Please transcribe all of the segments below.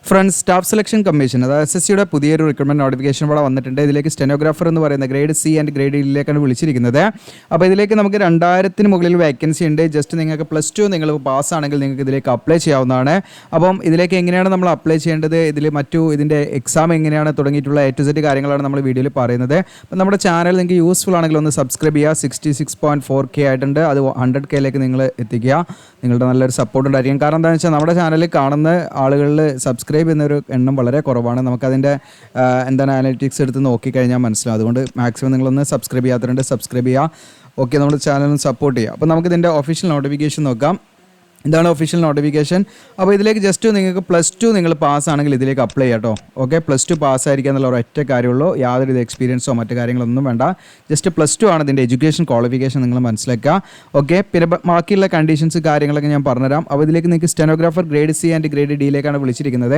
Friends staff selection commission അതായത് SSCയുടെ പുതിയൊരു recruitment notification ഇവിടെ വന്നിട്ടുണ്ട്. ഇതിലേക്ക് സ്റ്റെനോഗ്രാഫർ എന്ന് പറയുന്ന ഗ്രേഡ് C ആൻഡ് ഗ്രേഡ് Eയിലേക്കാണ് വിളിച്ചിരിക്കുന്നത്. അപ്പോൾ ഇതിലേക്ക് നമുക്ക് 2000-ന് മുകളിൽ വേക്കൻസി ഉണ്ട്. ജസ്റ്റ് നിങ്ങൾക്ക് +2 നിങ്ങൾ പാസ്സാണെങ്കിൽ നിങ്ങൾക്ക് ഇതിലേക്ക് അപ്ലൈ ചെയ്യാവുന്നതാണ്. അപ്പം ഇതിലേക്ക് എങ്ങനെയാണ് നമ്മൾ അപ്ലൈ ചെയ്യേണ്ടത്, ഇതിൻ്റെ എക്സാം എങ്ങനെയാണ് തുടങ്ങിയിട്ടുള്ള A to Z കാര്യങ്ങളാണ് നമ്മൾ വീഡിയോയിൽ പറയുന്നത്. അപ്പോൾ നമ്മുടെ ചാനൽ നിങ്ങൾക്ക് യൂസ്ഫുൾ ആണെങ്കിൽ ഒന്ന് സബ്സ്ക്രൈബ് ചെയ്യുക. 66.4K ആയിട്ടുണ്ട്. അത് 100Kയിലേക്ക് നിങ്ങൾ എത്തിക്കുക. നിങ്ങളുടെ നല്ലൊരു സപ്പോർട്ട് ഉണ്ടായിരിക്കും. കാരണം എന്താണെന്ന് വെച്ചാൽ നമ്മുടെ ചാനലിൽ കാണുന്ന ആളുകളിൽ സബ്സ്ക്രൈബ് ചെയ്യുന്നൊരു എണ്ണം വളരെ കുറവാണ്. നമുക്കതിൻ്റെ അനലിറ്റിക്സ് എടുത്ത് നോക്കിക്കഴിഞ്ഞാൽ മനസ്സിലാവും. അതുകൊണ്ട് മാക്സിമം നിങ്ങളൊന്ന് സബ്സ്ക്രൈബ് ചെയ്യാത്തവരുണ്ട് സബ്സ്ക്രൈബ് ചെയ്യുക. ഓക്കെ, നമ്മുടെ ചാനലൊന്ന് സപ്പോർട്ട് ചെയ്യുക. അപ്പോൾ നമുക്കിതിൻ്റെ ഒഫീഷ്യൽ നോട്ടിഫിക്കേഷൻ നോക്കാം. ഇതാണ് ഒഫീഷ്യൽ നോട്ടിഫിക്കേഷൻ. അപ്പോൾ ഇതിലേക്ക് ജസ്റ്റ് നിങ്ങൾക്ക് +2 നിങ്ങൾ പാസ്സാണെങ്കിൽ ഇതിലേക്ക് അപ്ലൈ ചെയ്യാം കേട്ടോ. ഓക്കെ, +2 പാസ്സായിരിക്കുക എന്നുള്ള ഒരൊറ്റ കാര്യമുള്ളൂ. യാതൊരു എക്സ്പീരിയൻസോ മറ്റു കാര്യങ്ങളൊന്നും വേണ്ട. ജസ്റ്റ് +2 ആണ് ഇതിൻ്റെ എഡ്യൂക്കേഷൻ ക്വാളിഫിക്കേഷൻ നിങ്ങൾ മനസ്സിലാക്കുക. ഓക്കെ, പിന്നെ ബാക്കിയുള്ള കണ്ടീഷൻസ് കാര്യങ്ങളൊക്കെ ഞാൻ പറഞ്ഞുതരാം. അപ്പോൾ ഇതിലേക്ക് നിങ്ങൾക്ക് stenographer grade C and grade Dയിലേക്കാണ് വിളിച്ചിരിക്കുന്നത്.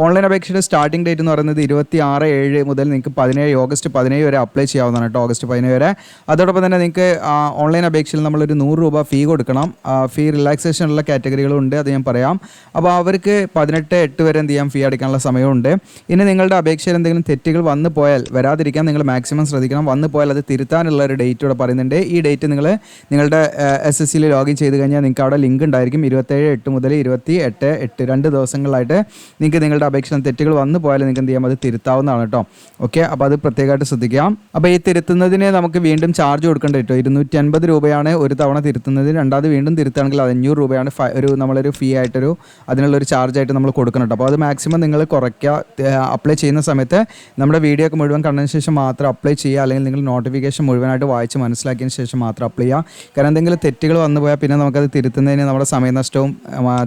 ഓൺലൈൻ അപേക്ഷയുടെ സ്റ്റാർട്ടിംഗ് ഡേറ്റ് എന്ന് പറയുന്നത് 26/7 മുതൽ നിങ്ങൾക്ക് ഓഗസ്റ്റ് 17 വരെ അപ്ലൈ ചെയ്യാവുന്നതാണ് കേട്ടോ. ഓഗസ്റ്റ് 17 വരെ. അതോടൊപ്പം തന്നെ നിങ്ങൾക്ക് ഓൺലൈൻ അപേക്ഷയിൽ നമ്മളൊരു 100 രൂപ ഫീ കൊടുക്കണം. ഫീ റിലാക്സേഷനുള്ള കാറ്റഗറികളുണ്ട്, അത് ഞാൻ പറയാം. അപ്പോൾ അവർക്ക് 18/8 വരെ എന്ത് ചെയ്യാം, ഫീ അടയ്ക്കാനുള്ള സമയമുണ്ട്. ഇനി നിങ്ങളുടെ അപേക്ഷയിൽ എന്തെങ്കിലും തെറ്റുകൾ വന്നു പോയാൽ വരാതിരിക്കാൻ നിങ്ങൾ മാക്സിമം ശ്രദ്ധിക്കണം. വന്നു പോയാൽ അത് തിരുത്താനുള്ള ഒരു ഡേറ്റ് ഇവിടെ പറയുന്നുണ്ട്. ഈ ഡേറ്റ് നിങ്ങളുടെ SSCയിൽ ലോഗിൻ ചെയ്ത് കഴിഞ്ഞാൽ നിങ്ങൾക്ക് അവിടെ ലിങ്ക് ഉണ്ടായിരിക്കും. 27/8 മുതൽ 28/8 2 ദിവസങ്ങളായിട്ട് നിങ്ങൾക്ക് നിങ്ങളുടെ അപേക്ഷയിൽ തെറ്റുകൾ വന്നു പോയാൽ നിങ്ങൾക്ക് എന്ത് ചെയ്യാം, അത് തിരുത്താവുന്നതാണ് കേട്ടോ. ഓക്കെ, അപ്പോൾ അത് പ്രത്യേകമായിട്ട് ശ്രദ്ധിക്കാം. അപ്പോൾ ഈ തിരുത്തുന്നതിന് നമുക്ക് വീണ്ടും ചാർജ് കൊടുക്കേണ്ട കേട്ടോ. 250 രൂപയാണ് ഒരു തവണ തിരുത്തുന്നതിന്. രണ്ടാമത് വീണ്ടും തിരുത്തുകയാണെങ്കിൽ അത് 500 രൂപയാണ് നമ്മളൊരു ഫീ ആയിട്ടൊരു അതിനുള്ളൊരു ചാർജായിട്ട് നമ്മൾ കൊടുക്കണം കേട്ടോ. അപ്പോൾ അത് മാക്സിമം നിങ്ങൾ കുറയ്ക്കുക. അപ്ലൈ ചെയ്യുന്ന സമയത്ത് നമ്മുടെ വീഡിയോ ഒക്കെ മുഴുവൻ കണ്ടതിന് ശേഷം മാത്രം അപ്ലൈ ചെയ്യുക. അല്ലെങ്കിൽ നിങ്ങൾ നോട്ടിഫിക്കേഷൻ മുഴുവനായിട്ട് വായിച്ച് മനസ്സിലാക്കിയതിന് ശേഷം മാത്രം അപ്ലൈ ചെയ്യുക. കാരണം എന്തെങ്കിലും തെറ്റുകൾ വന്നു പോയാൽ പിന്നെ നമുക്കത് തിരുത്തുന്നതിന് നമ്മുടെ സമയനഷ്ടവും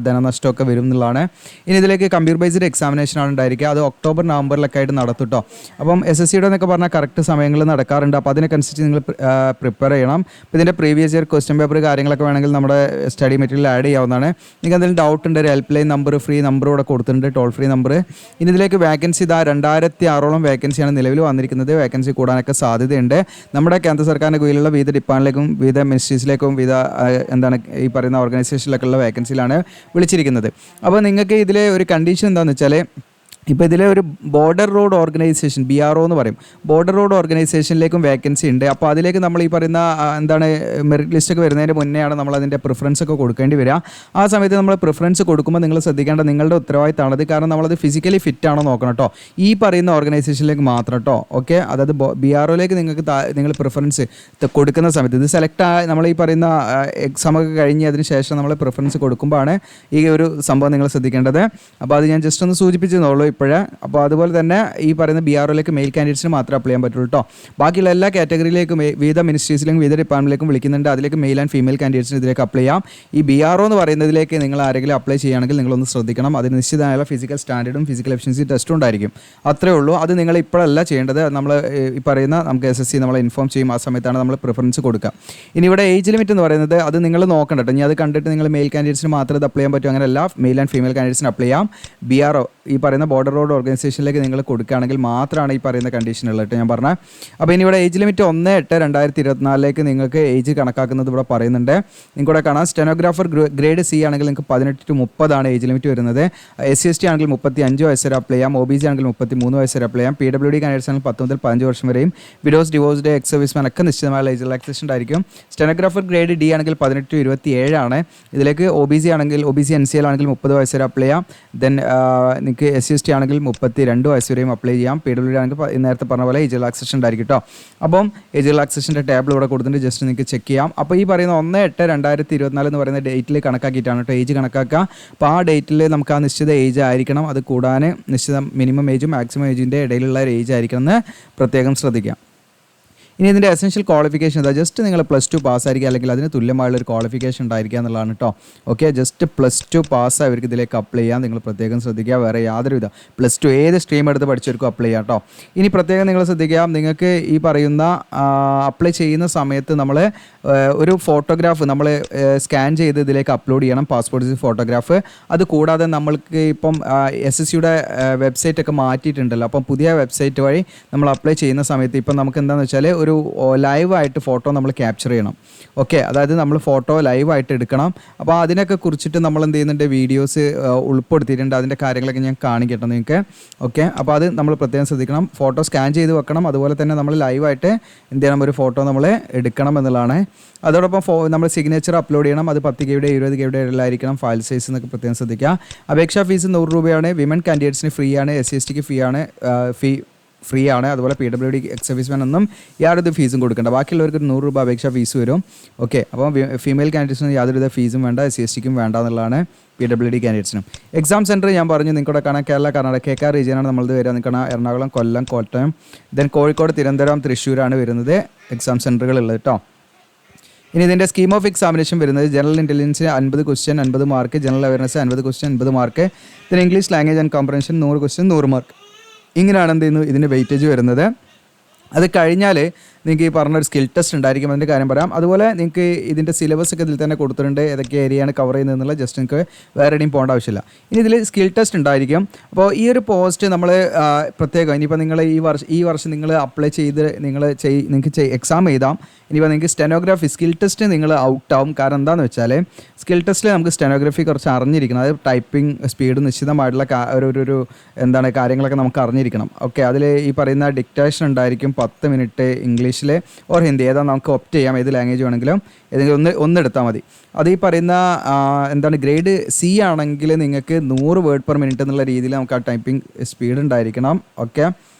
ധനനഷ്ടവും ഒക്കെ വരും എന്നുള്ളതാണ്. ഇനി ഇതിലേക്ക് കമ്പ്യൂട്ടർ ബേസ്ഡ് എക്സാമിനേഷനാണ് ഉണ്ടായിരിക്കുക. അത് ഒക്ടോബർ നവംബറിലൊക്കെ ആയിട്ട് നടത്തും കേട്ടോ. അപ്പം SSCയുടെ എന്നൊക്കെ പറഞ്ഞാൽ കറക്റ്റ് സമയങ്ങളിൽ നടക്കാറുണ്ട്. അപ്പോൾ അതിനനുസരിച്ച് നിങ്ങൾ പ്രിപ്പയർ ചെയ്യണം. അപ്പോൾ ഇതിൻ്റെ പ്രീവിയസ് ഇയർ ക്വസ്റ്റ്യൻ പേപ്പർ കാര്യങ്ങളൊക്കെ വേണമെങ്കിൽ നമ്മുടെ സ്റ്റഡി മെറ്റീരിയൽ ആഡ് ചെയ്യാവുന്നതാണ്. നിങ്ങൾക്ക് എന്തെങ്കിലും ഡൗട്ട് ഉണ്ട്, ഒരു help line number, free number ഇവിടെ കൊടുത്തിട്ടുണ്ട്, ടോൾ ഫ്രീ നമ്പർ. ഇനി ഇതിലേക്ക് വേക്കൻസി 2600 വേക്കൻസിയാണ് നിലവിൽ വന്നിരിക്കുന്നത്. വേക്കൻസി കൂടാനൊക്കെ സാധ്യതയുണ്ട്. നമ്മുടെ കേന്ദ്ര സർക്കാരിൻ്റെ കീഴിലുള്ള വിവിധ ഡിപ്പാർട്ട്മെൻറ്റിലേക്കും വിവിധ മിനിസ്ട്രീസിലേക്കും വിവിധ ഈ പറയുന്ന ഓർഗനൈസേഷനിലൊക്കെയുള്ള വേക്കൻസിയിലാണ് വിളിച്ചിരിക്കുന്നത്. അപ്പോൾ നിങ്ങൾക്ക് ഇതിലെ ഒരു കണ്ടീഷൻ എന്താണെന്ന് വെച്ചാൽ, ഇപ്പോൾ ഇതിലെ ഒരു ബോർഡർ റോഡ് ഓർഗനൈസേഷൻ BRO എന്ന് പറയും, ബോർഡർ റോഡ് ഓർഗനൈസേഷനിലേക്കും വേക്കൻസി ഉണ്ട്. അപ്പോൾ അതിലേക്ക് നമ്മൾ ഈ പറയുന്ന മെറിറ്റ് ലിസ്റ്റൊക്കെ വരുന്നതിന് മുന്നെയാണ് നമ്മൾ അതിൻ്റെ പ്രിഫറൻസ് ഒക്കെ കൊടുക്കേണ്ടി വരിക. ആ സമയത്ത് നമ്മൾ പ്രിഫറൻസ് കൊടുക്കുമ്പോൾ നിങ്ങൾ ശ്രദ്ധിക്കേണ്ട നിങ്ങളുടെ ഉത്തരവാദിത്തമാണത്. കാരണം നമ്മളത് ഫിസിക്കലി ഫിറ്റ് ആണോ നോക്കണം കേട്ടോ. ഈ പറയുന്ന ഓർഗനൈസേഷനിലേക്ക് മാത്രം കേട്ടോ. ഓക്കെ, അതായത് BROയിലേക്ക് നിങ്ങൾ പ്രിഫറൻസ് കൊടുക്കുന്ന സമയത്ത് ഇത് നമ്മൾ ഈ പറയുന്ന എക്സാമൊക്കെ കഴിഞ്ഞ് അതിന് ശേഷം നമ്മൾ പ്രിഫറൻസ് കൊടുക്കുമ്പോഴാണ് ഈ ഒരു സംഭവം നിങ്ങൾ ശ്രദ്ധിക്കേണ്ടത്. അപ്പോൾ അത് ഞാൻ ജസ്റ്റ് ഒന്ന് സൂചിപ്പിച്ചെന്നുള്ളൂ ഇപ്പോഴേ. അപ്പോൾ അതുപോലെ തന്നെ ഈ പറയുന്ന BROയിലേക്ക് മെയിൽ കാൻഡിഡേറ്റ്സിന് മാത്രമേ അപ്ലൈ ചെയ്യാൻ പറ്റുള്ളൂ കേട്ടോ. ബാക്കിയുള്ള എല്ലാ കാറ്റഗറിയിലേക്കും വിവിധ മിനിസ്ട്രീസിലേക്കും വിവിധ ഡിപ്പാർട്ട്മെൻറ്റിലേക്കും വിളിക്കുന്നുണ്ട്. അതിലേക്ക് മെയിൽ ആൻഡ് ഫീമെയിൽ കാൻഡിഡേറ്റ്സിന് ഇതിലേക്ക് അപ്ലൈ ചെയ്യാം. ഈ BRO എന്ന് പറയുന്നതിലേക്ക് നിങ്ങൾ ആരെങ്കിലും അപ്ലൈ ചെയ്യുകയാണെങ്കിൽ നിങ്ങളൊന്ന് ശ്രദ്ധിക്കണം. അതിന് നിശ്ചിതമായ ഫിസിക്കൽ സ്റ്റാൻഡേർഡും ഫിസിക്കൽ എഫിഷ്യൻസി ടെസ്റ്റും ഉണ്ടായിരിക്കും. അത്രേ ഉള്ളൂ. അത് നിങ്ങൾ ഇപ്പോഴല്ല ചെയ്യേണ്ടത്. നമ്മൾ ഈ പറയുന്ന നമുക്ക് SSC നമ്മളെ ഇൻഫോം ചെയ്യും. ആ സമയത്താണ് നമ്മൾ പ്രിഫറൻസ് കൊടുക്കുക. ഇനി ഇവിടെ ഏജ് ലിമിറ്റ് എന്ന് പറയുന്നത് അത് നിങ്ങൾ നോക്കണ്ട കേട്ടോ. ഇനി അത് കണ്ടിട്ട് നിങ്ങൾ മെയിൽ കാൻഡിഡേറ്റ്സിന് മാത്രമേ ഇത് അപ്ലൈ ചെയ്യാൻ പറ്റൂ, അങ്ങനെയല്ല. മെയിൽ ആൻഡ് ഫീമെയിൽ കാൻഡിഡേറ്റ്സിന് അപ്ലൈ ചെയ്യാം. BRO ഈ പറയുന്ന ബോർഡർ റോഡ് ഓർഗനൈസേഷനിലേക്ക് നിങ്ങൾ കൊടുക്കുകയാണെങ്കിൽ മാത്രമാണ് ഈ പറയുന്ന കണ്ടീഷൻ ഉള്ളത് ഞാൻ പറഞ്ഞത്. അപ്പോൾ ഇനി ഇവിടെ ഏജ് ലിമിറ്റ് 1/8/2024 നിങ്ങൾക്ക് ഏജ് കണക്കാക്കുന്നത് ഇവിടെ പറയുന്നുണ്ട്. നിങ്ങൾക്കിവിടെ കാണാം. സ്റ്റെനോഗ്രാഫർ ഗ്രേഡ് C ആണെങ്കിൽ നിങ്ങൾക്ക് 18 to 30 ഏജ് ലിമിറ്റ് വരുന്നത്. SC/ST ആണെങ്കിൽ 35 വയസ്സ് വരെ അപ്ലൈ ചെയ്യാം. OBC ആണെങ്കിൽ 33 വയസ്സ് വരെ അപ്ലൈ ചെയ്യാം. PWD കാൻഡിഡേറ്റ്സ് ആണെങ്കിൽ 10 മുതൽ 15 വർഷം വരെയും. വിഡോസ്, ഡിവോഴ്സ്ഡ്, എക്സ് സർവീസ്മാൻ ഒക്കെ നിശ്ചിതമായ ഏജ് റിലാക്സേഷൻ ആയിരിക്കും. സ്റ്റെനോഗ്രാഫർ ഗ്രേഡ് D ആണെങ്കിൽ 18 to 27 ആണ്. ഇതിലേക്ക് OBC NCL ആണെങ്കിൽ 30 വയസ്സ് വരെ അപ്ലൈ ചെയ്യാം. ദെൻ നിങ്ങൾക്ക് SC/ST ആണെങ്കിൽ 32 വയസ്സ് വരെയും അപ്ലൈ ചെയ്യാം. PWD ആണെങ്കിൽ നേരത്തെ പറഞ്ഞ പോലെ ഏജ് റിലാക്സേഷൻ ഉണ്ടായിരിക്കും കേട്ടോ. അപ്പം ഏജ് റിലാക്സേഷൻ്റെ ടേബിൾ ഇവിടെ കൊടുത്തിട്ട് ജസ്റ്റ് നിങ്ങൾക്ക് ചെക്ക് ചെയ്യാം. അപ്പോൾ ഈ പറയുന്ന 1/8/2024 എന്ന് പറയുന്ന ഡേറ്റിൽ കണക്കാക്കിയിട്ടാണ് കേട്ടോ ഏജ് കണക്കാക്കുക. അപ്പോൾ ആ ഡേറ്റിൽ നമുക്ക് ആ നിശ്ചിത ഏജ് ആയിരിക്കണം. അത് കൂടാൻ നിശ്ചിത മിനിമം ഏജും മാക്സിമം ഏജിൻ്റെ ഇടയിലുള്ള ഒരു ഏജ് ആയിരിക്കണം എന്ന് പ്രത്യേകം ശ്രദ്ധിക്കാം. ഇനി ഇതിൻ്റെ എസെൻഷ്യൽ ക്വാളിഫിക്കേഷൻ എന്താ, ജസ്റ്റ് നിങ്ങൾ +2 പാസ്സായിരിക്കുക അല്ലെങ്കിൽ അതിന് തുല്യമായുള്ളൊരു ക്വാളിഫിക്കേഷൻ ഉണ്ടായിരിക്കുക എന്നുള്ളതാണ് കേട്ടോ. ഓക്കെ, ജസ്റ്റ് +2 പാസ്സായവർക്ക് ഇതിലേക്ക് അപ്ലൈ ചെയ്യാം. നിങ്ങൾ പ്രത്യേകം ശ്രദ്ധിക്കുക. വേറെ യാതൊരുവിധ +2 ഏത് സ്ട്രീം എടുത്ത് പഠിച്ചവർക്കും അപ്ലൈ ചെയ്യാം കേട്ടോ. ഇനി പ്രത്യേകം നിങ്ങൾ ശ്രദ്ധിക്കുക, നിങ്ങൾക്ക് ഈ പറയുന്ന അപ്ലൈ ചെയ്യുന്ന സമയത്ത് നമ്മൾ ഒരു ഫോട്ടോഗ്രാഫ് നമ്മൾ സ്കാൻ ചെയ്ത് ഇതിലേക്ക് അപ്ലോഡ് ചെയ്യണം, പാസ്പോർട്ട് സൈസ് ഫോട്ടോഗ്രാഫ്. അത് കൂടാതെ നമ്മൾക്ക് ഇപ്പം SSCയുടെ വെബ്സൈറ്റൊക്കെ മാറ്റിയിട്ടുണ്ടല്ലോ. അപ്പം പുതിയ വെബ്സൈറ്റ് വഴി നമ്മൾ അപ്ലൈ ചെയ്യുന്ന സമയത്ത് ഇപ്പം നമുക്ക് എന്താണെന്ന് വെച്ചാൽ ഒരു ലൈവായിട്ട് ഫോട്ടോ നമ്മൾ ക്യാപ്ചർ ചെയ്യണം. ഓക്കെ, അതായത് നമ്മൾ ഫോട്ടോ ലൈവായിട്ട് എടുക്കണം. അപ്പോൾ അതിനൊക്കെ കുറിച്ചിട്ട് നമ്മൾ എന്ത് ചെയ്യുന്നുണ്ട്, വീഡിയോസ് ഉൾപ്പെടുത്തിയിട്ടുണ്ട്. അതിൻ്റെ കാര്യങ്ങളൊക്കെ ഞാൻ കാണിക്കട്ടെ നിങ്ങൾക്ക്. ഓക്കെ, അപ്പോൾ അത് നമ്മൾ പ്രത്യേകം ശ്രദ്ധിക്കണം. ഫോട്ടോ സ്കാൻ ചെയ്ത് വെക്കണം. അതുപോലെ തന്നെ നമ്മൾ ലൈവായിട്ട് എന്ത് ചെയ്യണം, ഒരു ഫോട്ടോ നമ്മൾ എടുക്കണം എന്നുള്ളതാണ്. അതോടൊപ്പം നമ്മൾ സിഗ്നേച്ചർ അപ്ലോഡ് ചെയ്യണം. അത് 10 GB 20 GB ഇടയിലായിരിക്കണം. ഫയൽ സൈസ് എന്നൊക്കെ പ്രത്യേകം ശ്രദ്ധിക്കുക. അപേക്ഷാ ഫീസ് 100 രൂപയാണ്. വിമൻ കാൻഡിഡേറ്റ്സിന് ഫ്രീ ആണ്. SC/STക്ക് ഫ്രീ ആണ്. അതുപോലെ PWD എക്സ് സർവീസ്മാൻ ഒന്നും യാതൊരു ഫീസും കൊടുക്കേണ്ട. ബാക്കിയുള്ളവർക്ക് 100 രൂപ അപേക്ഷാ ഫീസ് വരും. ഓക്കെ, അപ്പോൾ ഫീമെയിൽ കാൻഡിഡേറ്റ്സിന് യാതൊരുവിധ ഫീസും വേണ്ട, SC/STക്കും വേണ്ട എന്നുള്ളതാണ് PWD കാൻഡിഡേറ്റ്സിനും. എക്സാം സെൻറ്റർ ഞാൻ പറഞ്ഞു നിങ്ങൾക്കൂടെ കാണാൻ കേരള, കർണാടക, KK റീജിയനാണ് നമ്മളത് വരിക. നിൽക്കണം എറണാകുളം, കൊല്ലം, കോട്ടയം, ദെൻ കോഴിക്കോട്, തിരുവനന്തപുരം, തൃശ്ശൂരാണ് വരുന്നത് എക്സാം സെൻറ്ററുകളുള്ളത് കേട്ടോ. ഇനി ഇതിൻ്റെ സ്കീം ഓഫ് എക്സാമിനേഷൻ വരുന്നത് ജനറൽ ഇൻ്റലിജൻസിന് 50 question 50 mark, general awareness 50 question 50 mark, then English language and comprehension 100 question 100 mark. ഇങ്ങനെയാണ് എന്ത് ചെയ്യുന്നു ഇതിൻ്റെ വെയിറ്റേജ് വരുന്നത്. അത് കഴിഞ്ഞാൽ നിങ്ങൾക്ക് ഈ പറഞ്ഞൊരു സ്കിൽ ടെസ്റ്റ് ഉണ്ടായിരിക്കും. അതിൻ്റെ കാര്യം പറയാം. അതുപോലെ നിങ്ങൾക്ക് ഇതിൻ്റെ സിലബസ് ഒക്കെ ഇതിൽ തന്നെ കൊടുത്തിട്ടുണ്ട്, ഏതൊക്കെ ഏരിയയാണ് കവർ ചെയ്യുന്നതെന്നുള്ള. ജസ്റ്റ് നിങ്ങൾക്ക് വേറെ എവിടെയും പോകേണ്ട ആവശ്യമില്ല. ഇനി ഇതിൽ സ്കിൽ ടെസ്റ്റ് ഉണ്ടായിരിക്കും. അപ്പോൾ ഈ ഒരു പോസ്റ്റ് നമ്മൾ പ്രത്യേകം ഇനിയിപ്പോൾ നിങ്ങൾ ഈ വർഷം നിങ്ങൾ അപ്ലൈ ചെയ്ത് നിങ്ങൾക്ക് എക്സാം എഴുതാം. ഇനിയിപ്പോൾ നിങ്ങൾക്ക് സ്റ്റെനോഗ്രാഫി സ്കിൽ ടെസ്റ്റ് നിങ്ങൾ ഔട്ടാവും. കാരണം എന്താണെന്ന് വെച്ചാൽ സ്കിൽ ടെസ്റ്റിൽ നമുക്ക് സ്റ്റെനോഗ്രാഫി കുറച്ച് അറിഞ്ഞിരിക്കണം. അത് ടൈപ്പിംഗ് സ്പീഡ് നിശ്ചിതമായിട്ടുള്ള ഒരു എന്താണ് കാര്യങ്ങളൊക്കെ നമുക്ക് അറിഞ്ഞിരിക്കണം. ഓക്കെ, അതിൽ ഈ പറയുന്ന ഡിക്റ്റേഷൻ ഉണ്ടായിരിക്കും 10 മിനിറ്റ് ഇംഗ്ലീഷിൽ ഓർ ഹിന്ദി, ഏതാ നമുക്ക് ഓപ്റ്റ് ചെയ്യാം. ഏത് ലാംഗ്വേജ് വേണമെങ്കിലും ഏതെങ്കിലും ഒന്നെടുത്താൽ മതി. അത് ഈ പറയുന്ന എന്താണ് ഗ്രേഡ് C ആണെങ്കിൽ നിങ്ങൾക്ക് 100 വേർഡ് പെർ മിനിറ്റ് എന്നുള്ള രീതിയിൽ നമുക്ക് ആ ടൈപ്പിംഗ് സ്പീഡ് ഉണ്ടായിരിക്കണം. ഓക്കെ,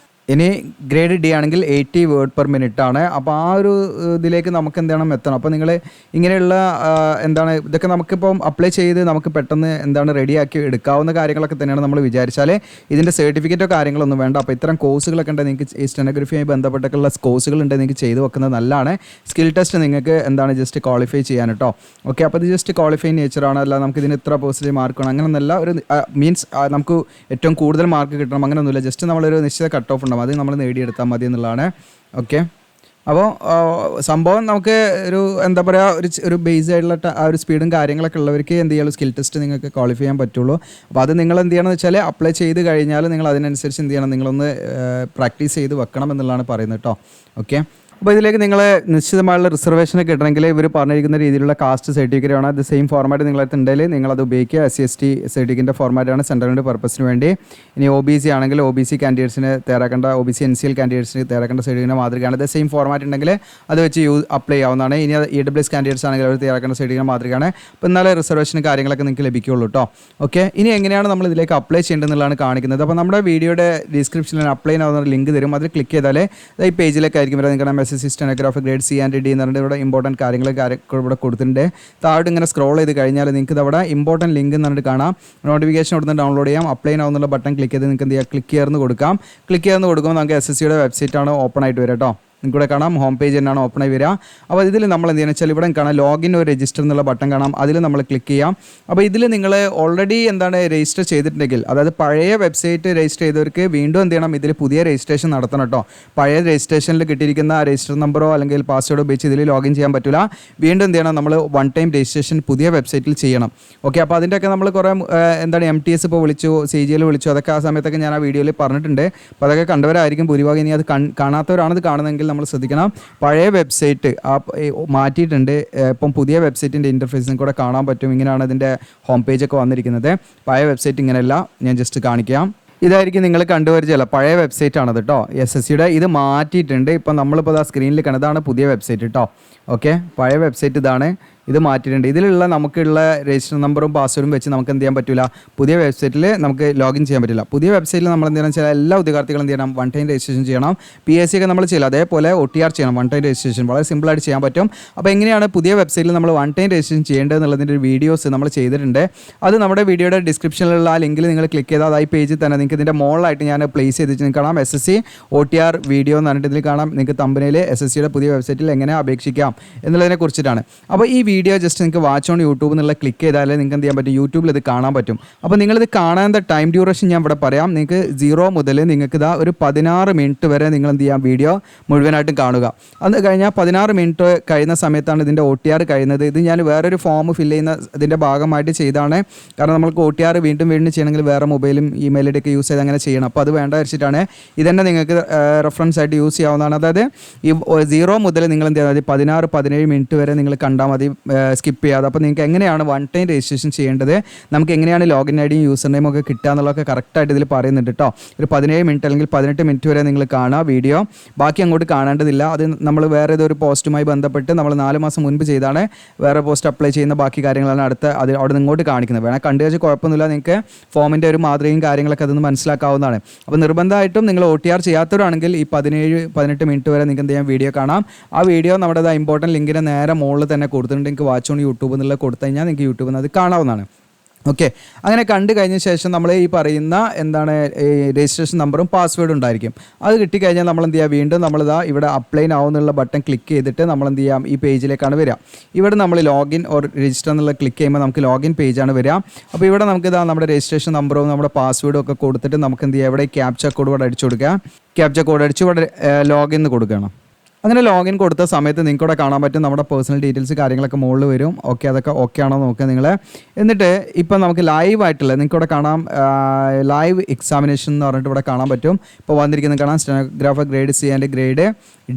ഇനി ഗ്രേഡ് D ആണെങ്കിൽ 80 വേർഡ് പെർ മിനിറ്റ് ആണ്. അപ്പോൾ ആ ഒരു ഇതിലേക്ക് നമുക്ക് എന്താണ് എത്തണം. അപ്പോൾ നിങ്ങൾ ഇങ്ങനെയുള്ള എന്താണ് ഇതൊക്കെ നമുക്കിപ്പം അപ്ലൈ ചെയ്ത് നമുക്ക് പെട്ടെന്ന് എന്താണ് റെഡിയാക്കി എടുക്കാവുന്ന കാര്യങ്ങളൊക്കെ തന്നെയാണ് നമ്മൾ വിചാരിച്ചാൽ. ഇതിൻ്റെ സർട്ടിഫിക്കറ്റോ കാര്യങ്ങളൊന്നും വേണ്ട. അപ്പോൾ ഇത്തരം കോഴ്സുകളൊക്കെ ഉണ്ട് നിങ്ങൾക്ക്, ഈ സ്റ്റെനോഗ്രഫിയുമായി ബന്ധപ്പെട്ടൊക്കെയുള്ള കോഴ്സുകളുണ്ട്, നിങ്ങൾക്ക് ചെയ്ത് വെക്കുന്നത് നല്ലതാണ്. സ്കിൽ ടെസ്റ്റ് നിങ്ങൾക്ക് എന്താണ് ജസ്റ്റ് ക്വാളിഫൈ ചെയ്യാൻ കേട്ടോ. ഓക്കെ, അപ്പോൾ ഇത് ജസ്റ്റ് ക്വാളിഫൈ നേച്ചറാണ്. അല്ല നമുക്ക് ഇതിന് ഇത്ര പെർസെൻറ്റേജ് മാർക്ക് വേണം അങ്ങനെയൊന്നുമല്ല. ഒരു മീൻസ് നമുക്ക് ഏറ്റവും കൂടുതൽ മാർക്ക് കിട്ടണം അങ്ങനെയൊന്നുമില്ല. ജസ്റ്റ് നമ്മളൊരു നിശ്ചിത കട്ട് ഓഫ് ഉണ്ടാവും, അത് നമ്മൾ നേടിയെടുത്താൽ മതി എന്നുള്ളതാണ്. ഓക്കെ, അപ്പോൾ സംഭവം നമുക്ക് ഒരു എന്താ പറയുക ഒരു ബേസ് ആയിട്ടുള്ള ആ ഒരു സ്പീഡും കാര്യങ്ങളൊക്കെ ഉള്ളവർക്ക് എന്ത് ചെയ്യുള്ളൂ, സ്കിൽ ടെസ്റ്റ് നിങ്ങൾക്ക് ക്വാളിഫൈ ചെയ്യാൻ പറ്റുള്ളൂ. അപ്പോൾ അത് നിങ്ങൾ എന്ത് ചെയ്യണമെന്ന് വെച്ചാൽ അപ്ലൈ ചെയ്ത് കഴിഞ്ഞാൽ നിങ്ങൾ അതിനനുസരിച്ച് എന്ത് ചെയ്യണം, നിങ്ങളൊന്ന് പ്രാക്ടീസ് ചെയ്ത് വെക്കണം എന്നുള്ളതാണ് പറയുന്നത് കേട്ടോ. ഓക്കെ, അപ്പോൾ ഇതിലേക്ക് നിങ്ങൾ നിശ്ചിതമായുള്ള റിസർവേഷനൊക്കെ കിട്ടണമെങ്കിൽ ഇവർ പറഞ്ഞിരിക്കുന്ന രീതിയിലുള്ള കാസ്റ്റ് സർട്ടിഫിക്കറ്റ് ആണ്. അത് സെയിം ഫോർമാറ്റ് നിങ്ങളടുത്തുണ്ടെങ്കിൽ നിങ്ങളത് ഉപയോഗിക്കുക. SC/ST സർട്ടിഫിക്കറ്റിൻ്റെ ഫോർമാറ്റാണ് സെൻട്രലിൻ്റെ പർപ്പസിന് വേണ്ടി. ഇനി OBC ആണെങ്കിൽ OBC കാൻഡിഡേറ്റ്സിന് തയ്യാറാക്കേണ്ട OBC NCL കാൻഡിഡേറ്റ്സിന് തയ്യാറാക്കേണ്ട സർട്ടിഫിക്കറ്റിൻ്റെ മാതൃകയാണ്. അത് സെയിം ഫോർമാറ്റ് ഉണ്ടെങ്കിൽ അത് വെച്ച് അപ്ലൈ ആവുന്നതാണ്. ഇനി EWS കാൻഡിഡേറ്റ്സ് ആണെങ്കിൽ അവർ തയ്യാറാക്കേണ്ട സർട്ടിഫിക്കറ്റ് മാതൃകയാണ്. അപ്പോൾ എന്നാലേ റിസർവേഷൻ കാര്യങ്ങളൊക്കെ നിങ്ങൾക്ക് ലഭിക്കുകയുള്ളൂ കേട്ടോ. ഓക്കെ, ഇനി എങ്ങനെയാണ് നമ്മൾ ഇതിലേക്ക് അപ്ലൈ ചെയ്യേണ്ടതെന്നുള്ളതാണ് കാണിക്കുന്നത്. അപ്പോൾ നമ്മുടെ വീഡിയോയുടെ ഡിസ്ക്രിപ്ഷനിൽ അപ്ലൈ ആവുന്ന ലിങ്ക് തരും. അതിൽ ക്ലിക്ക് ചെയ്താൽ ഈ പേജിലേക്കായിരിക്കും വരാം. നിങ്ങൾക്ക് SSC stenographer grade C and D എന്ന് പറഞ്ഞിട്ട് ഇവിടെ ഇമ്പോർട്ടൻറ്റ് കാര്യങ്ങൾ ഇവിടെ കൊടുത്തിട്ടുണ്ട്. താഴോട്ട് ഇങ്ങനെ സ്ക്രോൾ ചെയ്ത് കഴിഞ്ഞാൽ നിങ്ങൾക്ക് ഇവിടെ ഇമ്പോർട്ടൻറ്റ് ലിങ്ക് എന്ന് പറഞ്ഞിട്ട് കാണാം. നോട്ടിഫിക്കേഷൻ കൊടുത്ത് ഡൗൺലോഡ് ചെയ്യാം. അപ്ലൈ ആവുന്നുള്ള ബട്ടൺ ക്ലിക്ക് ചെയ്ത് നിങ്ങൾക്ക് എന്ത് ചെയ്യാം, ക്ലിക്ക് ചെയ്യുന്ന കൊടുക്കാം. ക്ലിക്ക് ചെയ്യുന്ന കൊടുക്കുമ്പോൾ നമുക്ക് SSCയുടെ വെബ്സൈറ്റാണ് ഓപ്പൺ ആയിട്ട് വരും കേട്ടോ. നിങ്ങൾക്കൂടെ കാണാം ഹോം പേജ് തന്നെയാണ് ഓപ്പൺ ആയി വരിക. അപ്പോൾ ഇതിൽ നമ്മൾ എന്ത് ചെയ്യുന്നത് വെച്ചാൽ ഇവിടെ കാണാം ലോഗിൻ ഒരു രജിസ്റ്റർ എന്നുള്ള ബട്ടൺ കാണാം. അതിൽ നമ്മൾ ക്ലിക്ക് ചെയ്യാം. അപ്പോൾ ഇതിൽ നിങ്ങൾ ഓൾറെഡി എന്താണ് രജിസ്റ്റർ ചെയ്തിട്ടുണ്ടെങ്കിൽ, അതായത് പഴയ വെബ്സൈറ്റ് രജിസ്റ്റർ ചെയ്തവർക്ക് വീണ്ടും എന്ത് ചെയ്യണം, ഇതിൽ പുതിയ രജിസ്ട്രേഷൻ നടത്തണം കേട്ടോ. പഴയ രജിസ്ട്രേഷനിൽ കിട്ടിയിരിക്കുന്ന രജിസ്റ്റർ നമ്പറോ അല്ലെങ്കിൽ പാസ്വേഡോ ഉപയോഗിച്ച് ഇതിൽ ലോഗിൻ ചെയ്യാൻ പറ്റില്ല. വീണ്ടും എന്ത് ചെയ്യണം, നമ്മൾ 1 ടൈം രജിസ്ട്രേഷൻ പുതിയ വെബ്സൈറ്റിൽ ചെയ്യണം. ഓക്കെ, അപ്പോൾ അതിൻ്റെയൊക്കെ നമ്മൾ കുറേ എന്താണ് MTS ഇപ്പോൾ വിളിച്ചു, CGL വിളിച്ചു, അതൊക്കെ ആ സമയത്തൊക്കെ ഞാൻ ആ വീഡിയോയിൽ പറഞ്ഞിട്ടുണ്ട്. അപ്പോൾ അതൊക്കെ കണ്ടവരായിരിക്കും ഭൂരിഭാഗം. ഇനി അത് കാണാത്തവരാണത് കാണുന്നതെങ്കിൽ നമ്മൾ ശ്രദ്ധിക്കണം. പഴയ വെബ്സൈറ്റ് മാറ്റിയിട്ടുണ്ട്. ഇപ്പം പുതിയ വെബ്സൈറ്റിൻ്റെ ഇൻ്റർഫേസും കൂടെ കാണാൻ പറ്റും. ഇങ്ങനെയാണ് ഇതിൻ്റെ ഹോം പേജൊക്കെ വന്നിരിക്കുന്നത്. പഴയ വെബ്സൈറ്റ് ഇങ്ങനെയല്ല, ഞാൻ ജസ്റ്റ് കാണിക്കാം. ഇതായിരിക്കും നിങ്ങൾ കണ്ടുപരിചയല്ല, പഴയ വെബ്സൈറ്റ് ആണത് കേട്ടോ. SSCയുടെ ഇത് മാറ്റിയിട്ടുണ്ട്. ഇപ്പം നമ്മളിപ്പോൾ ആ സ്ക്രീനിൽ കണ്ടതാണ് പുതിയ വെബ്സൈറ്റ് കേട്ടോ. ഓക്കെ, പഴയ വെബ്സൈറ്റ് ഇതാണ്, ഇത് മാറ്റിയിട്ടുണ്ട്. ഇതിലുള്ള നമുക്കുള്ള രജിസ്റ്റർ നമ്പറും പാസ്വേഡും വെച്ച് നമുക്ക് എന്ത് ചെയ്യാൻ പറ്റില്ല, പുതിയ വെബ്സൈറ്റിൽ നമുക്ക് ലോഗിൻ ചെയ്യാൻ പറ്റില്ല. പുതിയ വെബ്സൈറ്റിൽ നമ്മൾ എന്ത് ചെയ്യണം വെച്ചാൽ എല്ലാ ഉദ്യോഗാർത്ഥികളും എന്ത് ചെയ്യണം, 1 ടൈം രജിസ്ട്രേഷൻ ചെയ്യണം. PSC ഒക്കെ നമ്മൾ ചെയ്യില്ല, അതേപോലെ OTR ചെയ്യണം. 1 ടൈം രജിസ്ട്രേഷൻ വളരെ സിമ്പിളായിട്ട് ചെയ്യാൻ പറ്റും. അപ്പോൾ എങ്ങനെയാണ് പുതിയ വെബ്സൈറ്റിൽ നമ്മൾ 1 ടൈം രജിസ്ട്രേഷൻ ചെയ്യേണ്ടത് എന്നുള്ളതിൻ്റെ ഒരു വീഡിയോസ് നമ്മൾ ചെയ്തിട്ടുണ്ട്. അത് നമ്മുടെ വീഡിയോയുടെ ഡിസ്ക്രിപ്ഷനിലുള്ള ആ ലിങ്കിൽ നിങ്ങൾ ക്ലിക്ക് ചെയ്താൽ അതായി പേജിൽ തന്നെ നിങ്ങൾക്ക് ഇതിൻ്റെ മുകളിലായിട്ട് ഞാൻ പ്ലേസ് ചെയ്തിട്ട് നിങ്ങൾക്ക് കാണാം. SSC OTR വീഡിയോ എന്ന് പറഞ്ഞിട്ട് ഇതിൽ കാണാം. നിങ്ങൾക്ക് തമ്പനയിൽ SSCയുടെ പുതിയ വെബ്സൈറ്റിൽ എങ്ങനെ അപേക്ഷിക്കാം എന്നുള്ളതിനെ കുറിച്ചിട്ടാണ്. അപ്പോൾ ഈ വീഡിയോ ജസ്റ്റ് നിങ്ങൾക്ക് വാച്ച് ഓൺ യൂട്യൂബ് എന്നുള്ള ക്ലിക്ക് ചെയ്താലേ നിങ്ങൾക്ക് എന്ത് ചെയ്യാൻ പറ്റും, യൂട്യൂബിൽ ഇത് കാണാൻ പറ്റും. അപ്പോൾ നിങ്ങളിത് കാണാൻ ടൈം ഡ്യൂറേഷൻ ഞാൻ ഇവിടെ പറയാം. നിങ്ങൾക്ക് 0 മുതൽ നിങ്ങൾക്ക് ഇതാ ഒരു 16 മിനിറ്റ് വരെ നിങ്ങൾ എന്ത് ചെയ്യാം, വീഡിയോ മുഴുവനായിട്ടും കാണുക. അത് കഴിഞ്ഞാൽ 16 മിനിറ്റ് കഴിയുന്ന സമയത്താണ് ഇതിൻ്റെ OTR കഴിയുന്നത്. ഇത് ഞാൻ വേറൊരു ഫോം ഫില്ല് ചെയ്യുന്ന ഇതിൻ്റെ ഭാഗമായിട്ട് ചെയ്താണ്. കാരണം നമുക്ക് OTR വീണ്ടും ചെയ്യണമെങ്കിൽ വേറെ മൊബൈലും ഇമെയിലും ഒക്കെ യൂസ് ചെയ്ത് അങ്ങനെ ചെയ്യണം. അപ്പോൾ അത് വേണ്ട വെച്ചിട്ടാണ് ഇതന്നെ നിങ്ങൾക്ക് റെഫറൻസ് ആയിട്ട് യൂസ് ചെയ്യാവുന്നതാണ്. അതായത് ഈ 0 മുതൽ നിങ്ങൾ എന്ത് ചെയ്താൽ 16-17 മിനിറ്റ് വരെ നിങ്ങൾ കണ്ടാൽ മതി, സ്കിപ്പ് ചെയ്യാതെ. അപ്പോൾ നിങ്ങൾക്ക് എങ്ങനെയാണ് വൺ ടൈം രജിസ്ട്രേഷൻ ചെയ്യേണ്ടത്, നമുക്ക് എങ്ങനെയാണ് ലോഗിൻ ഐ ഡിയും യൂസർ നെയിം ഒക്കെ കിട്ടുക എന്നുള്ളതൊക്കെ കറക്റ്റായിട്ട് ഇതിൽ പറയുന്നുണ്ട് കേട്ടോ. ഒരു 17 മിനിറ്റ് അല്ലെങ്കിൽ 18 മിനിറ്റ് വരെ നിങ്ങൾ കാണുക വീഡിയോ, ബാക്കി അങ്ങോട്ട് കാണേണ്ടതില്ല. അത് നമ്മൾ വേറെ ഏതൊരു പോസ്റ്റുമായി ബന്ധപ്പെട്ട് നമ്മൾ 4 മാസം മുൻപ് ചെയ്താണ് വേറെ പോസ്റ്റ് അപ്ലൈ ചെയ്യുന്ന ബാക്കി കാര്യങ്ങളാണ് അടുത്ത അത് അവിടെ നിന്ന് ഇങ്ങോട്ട് കാണിക്കുന്നത്. വേണം കണ്ടു വെച്ചാൽ കുഴപ്പമൊന്നുമില്ല, നിങ്ങൾക്ക് ഫോമിൻ്റെ ഒരു മാതൃകയും കാര്യങ്ങളൊക്കെ അതൊന്ന് മനസ്സിലാക്കാവുന്നതാണ്. അപ്പോൾ നിർബന്ധമായിട്ടും നിങ്ങൾ OTR ചെയ്യാത്തവരാണെങ്കിൽ ഈ 17-18 മിനിറ്റ് വരെ നിങ്ങൾക്ക് എന്ത് ചെയ്യാം, വീഡിയോ കാണാം. ആ വീഡിയോ നമ്മുടെ ഇമ്പോർട്ടൻറ്റ് ലിങ്കിൻ്റെ നേരെ മുകളിൽ തന്നെ കൊടുത്തിട്ടുണ്ട്. നിങ്ങൾക്ക് വാച്ച് ഓൺ യൂട്യൂബ് എന്നുള്ളത് കൊടുത്തു കഴിഞ്ഞാൽ നിങ്ങൾക്ക് യൂട്യൂബിൽ നിന്ന് അത് കാണാവുന്നതാണ്. ഓക്കെ, അങ്ങനെ കണ്ടു കഴിഞ്ഞ ശേഷം നമ്മൾ ഈ പറയുന്ന എന്താണ് രജിസ്ട്രേഷൻ നമ്പറും പാസ്വേഡും ഉണ്ടായിരിക്കും. അത് കിട്ടിക്കഴിഞ്ഞാൽ നമ്മൾ എന്ത് ചെയ്യുക, വീണ്ടും നമ്മളിതാ ഇവിടെ അപ്ലൈ നൗ എന്നുള്ള ബട്ടൺ ക്ലിക്ക് ചെയ്തിട്ട് നമ്മൾ എന്ത് ചെയ്യാം, ഈ പേജിലേക്കാണ് വരിക. ഇവിടെ നമ്മൾ ലോഗിൻ ഓർ രജിസ്റ്റർ എന്നുള്ള ക്ലിക്ക് ചെയ്യുമ്പോൾ നമുക്ക് ലോഗിൻ പേജാണ് വരിക. അപ്പോൾ ഇവിടെ നമുക്ക് ഇതാ നമ്മുടെ രജിസ്ട്രേഷൻ നമ്പറും നമ്മുടെ പാസ്വേഡും ഒക്കെ കൊടുത്തിട്ട് നമുക്ക് എന്ത് ചെയ്യുക, ഇവിടെ ക്യാപ്ച കോഡ് ഇവിടെ അടിച്ചു കൊടുക്കുക. ക്യാപ്ച കോഡ് അടിച്ച് ഇവിടെ ലോഗിൻ എന്ന് കൊടുക്കണം. അങ്ങനെ ലോഗിൻ കൊടുത്ത സമയത്ത് നിങ്ങൾക്ക് ഇവിടെ കാണാൻ പറ്റും നമ്മുടെ പേഴ്സണൽ ഡീറ്റെയിൽസ് കാര്യങ്ങളൊക്കെ മുകളിൽ വരും. ഓക്കെ, അതൊക്കെ ഓക്കെ ആണോ നോക്കുക നിങ്ങൾ. എന്നിട്ട് ഇപ്പം നമുക്ക് ലൈവ് ആയിട്ടുള്ള നിങ്ങൾക്ക് ഇവിടെ കാണാം, ലൈവ് എക്സാമിനേഷൻ എന്ന് പറഞ്ഞിട്ട് ഇവിടെ കാണാൻ പറ്റും. ഇപ്പോൾ വന്നിരിക്കുന്നത് കാണാം, stenographer grade C and grade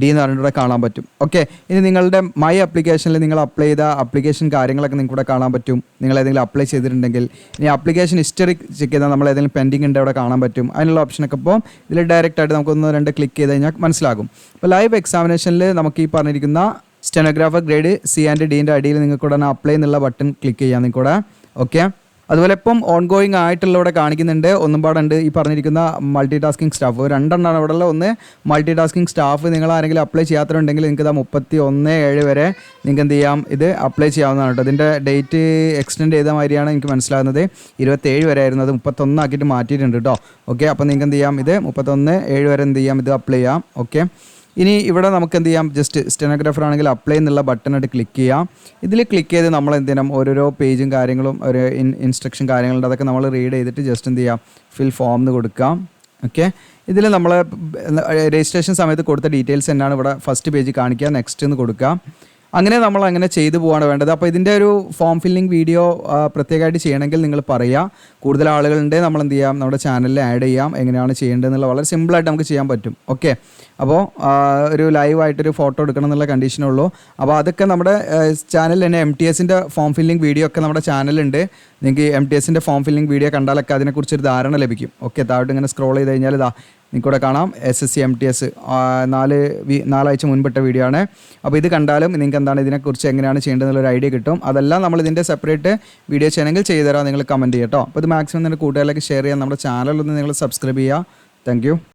D എന്ന് പറഞ്ഞിട്ട് ഇവിടെ കാണാൻ പറ്റും. ഓക്കെ, ഇനി നിങ്ങളുടെ മൈ ആപ്ലിക്കേഷനിൽ നിങ്ങൾ അപ്ലൈ ചെയ്ത ആപ്ലിക്കേഷൻ കാര്യങ്ങളൊക്കെ നിങ്ങൾക്ക് ഇവിടെ കാണാൻ പറ്റും. നിങ്ങൾ ഏതെങ്കിലും അപ്ലൈ ചെയ്തിട്ടുണ്ടെങ്കിൽ ഇനി ആപ്ലിക്കേഷൻ ഹിസ്റ്ററി ചെക്ക് ചെയ്താൽ നമ്മൾ ഏതെങ്കിലും പെൻഡിങ് ഉണ്ട് അവിടെ കാണാൻ പറ്റും. അതിനുള്ള ഓപ്ഷനൊക്കെ ഇപ്പോൾ ഇതിൽ ഡയറക്റ്റ് ആയിട്ട് നമുക്ക് 1-2 ക്ലിക്ക് ചെയ്ത് കഴിഞ്ഞാൽ മനസ്സിലാകും. അപ്പോൾ ലൈവ് എക്സാമിനേഷനിൽ നമുക്ക് ഈ പറഞ്ഞിരിക്കുന്ന സ്റ്റെനോഗ്രാഫർ ഗ്രേഡ് C ആൻഡ് Dൻ്റെ അടിയിൽ നിങ്ങൾക്ക് ഉടനെ അപ്ലൈ എന്നുള്ള ബട്ടൺ ക്ലിക്ക് ചെയ്യാം നിങ്ങൾക്കൂടെ. ഓക്കെ, അതുപോലെ ഇപ്പം ഓൺ ഗോയിങ് ആയിട്ടുള്ള ഇവിടെ കാണിക്കുന്നുണ്ട്, ഒന്നും പാടുണ്ട് ഈ പറഞ്ഞിരിക്കുന്ന മൾട്ടി ടാസ്കിങ് സ്റ്റാഫ് 2 ഇവിടെ ഉള്ള. ഒന്ന് മൾട്ടി ടാസ്കിങ് സ്റ്റാഫ് നിങ്ങൾ ആരെങ്കിലും അപ്ലൈ ചെയ്യാത്തതുണ്ടെങ്കിൽ നിങ്ങൾക്ക് ഇതാ 31/7 വരെ നിങ്ങൾക്ക് എന്ത് ചെയ്യാം, ഇത് അപ്ലൈ ചെയ്യാവുന്നതാണ് കേട്ടോ. ഇതിൻ്റെ ഡേറ്റ് എക്സ്റ്റെൻഡ് ചെയ്ത മാതിരിയാണ് എനിക്ക് മനസ്സിലാകുന്നത്. 27 വരെ ആയിരുന്നു, അത് 31 ആക്കിയിട്ട് മാറ്റിയിട്ടുണ്ട് കേട്ടോ. ഓക്കെ, അപ്പോൾ നിങ്ങൾക്ക് എന്ത് ചെയ്യാം, ഇത് 31/7 വരെ എന്ത് ചെയ്യാം, ഇത് അപ്ലൈ ചെയ്യാം. ഓക്കെ, ഇനി ഇവിടെ നമുക്ക് എന്ത് ചെയ്യാം, ജസ്റ്റ് സ്റ്റെനോഗ്രാഫർ ആണെങ്കിൽ അപ്ലൈ എന്നുള്ള ബട്ടണായിട്ട് ക്ലിക്ക് ചെയ്യാം. ഇതിൽ ക്ലിക്ക് ചെയ്ത് നമ്മൾ എന്ത് ചെയ്യണം, ഓരോരോ പേജും കാര്യങ്ങളും ഒരു ഇൻസ്ട്രക്ഷൻ കാര്യങ്ങളുണ്ട്, അതൊക്കെ നമ്മൾ റീഡ് ചെയ്തിട്ട് ജസ്റ്റ് എന്ത് ചെയ്യാം, ഫിൽ ഫോം എന്ന് കൊടുക്കാം. ഓക്കെ, ഇതിൽ നമ്മൾ രജിസ്ട്രേഷൻ സമയത്ത് കൊടുത്ത ഡീറ്റെയിൽസ് തന്നെയാണ് ഇവിടെ ഫസ്റ്റ് പേജ് കാണിക്കുക. നെക്സ്റ്റ് എന്ന് കൊടുക്കുക. അങ്ങനെ നമ്മൾ അങ്ങനെ ചെയ്തു പോകാണ് വേണ്ടത്. അപ്പോൾ ഇതിൻ്റെ ഒരു ഫോം ഫില്ലിംഗ് വീഡിയോ പ്രത്യേകമായിട്ട് ചെയ്യണമെങ്കിൽ നിങ്ങൾ പറയുക. കൂടുതൽ ആളുകളുണ്ടെങ്കിൽ നമ്മൾ എന്ത് ചെയ്യാം, നമ്മുടെ ചാനലിൽ ആഡ് ചെയ്യാം. എങ്ങനെയാണ് ചെയ്യേണ്ടതെന്നുള്ള വളരെ സിമ്പിളായിട്ട് നമുക്ക് ചെയ്യാൻ പറ്റും. ഓക്കെ, അപ്പോൾ ഒരു ലൈവായിട്ടൊരു ഫോട്ടോ എടുക്കണം എന്നുള്ള കണ്ടീഷനുള്ളൂ. അപ്പോൾ അതൊക്കെ നമ്മുടെ ചാനലിൽ തന്നെ MTSൻ്റെ ഫോം ഫില്ലിംഗ് വീഡിയോ ഒക്കെ നമ്മുടെ ചാനലുണ്ട്. നിങ്ങൾക്ക് MTSൻ്റെ ഫോം ഫില്ലിംഗ് വീഡിയോ കണ്ടാലൊക്കെ അതിനെക്കുറിച്ചൊരു ധാരണ ലഭിക്കും. ഓക്കെ, താഴോട്ട് ഇങ്ങനെ സ്ക്രോൾ ചെയ്ത് കഴിഞ്ഞാൽ ഇതാ നിങ്ങൾക്കിവിടെ കാണാം SSC MTS 4 ആഴ്ച മുൻപിട്ട വീഡിയോ ആണ്. അപ്പോൾ ഇത് കണ്ടാലും നിങ്ങൾക്ക് എന്താണ് ഇതിനെക്കുറിച്ച് എങ്ങനെയാണ് ചെയ്യേണ്ടതെന്നുള്ളൊരു ഐഡിയ കിട്ടും. അതെല്ലാം നമ്മൾ ഇതിൻ്റെ സെപ്പറേറ്റ് വീഡിയോ ചെയ്യണമെങ്കിൽ ചെയ്തു തരാം, നിങ്ങൾ കമൻറ്റ് ചെയ്യാം കേട്ടോ. അപ്പോൾ ഇത് മാക്സിമം നിങ്ങളുടെ കൂട്ടുകാരിലേക്ക് ഷെയർ ചെയ്യാം. നമ്മുടെ ചാനലൊന്ന് നിങ്ങൾ സബ്സ്ക്രൈബ് ചെയ്യുക. Thank you.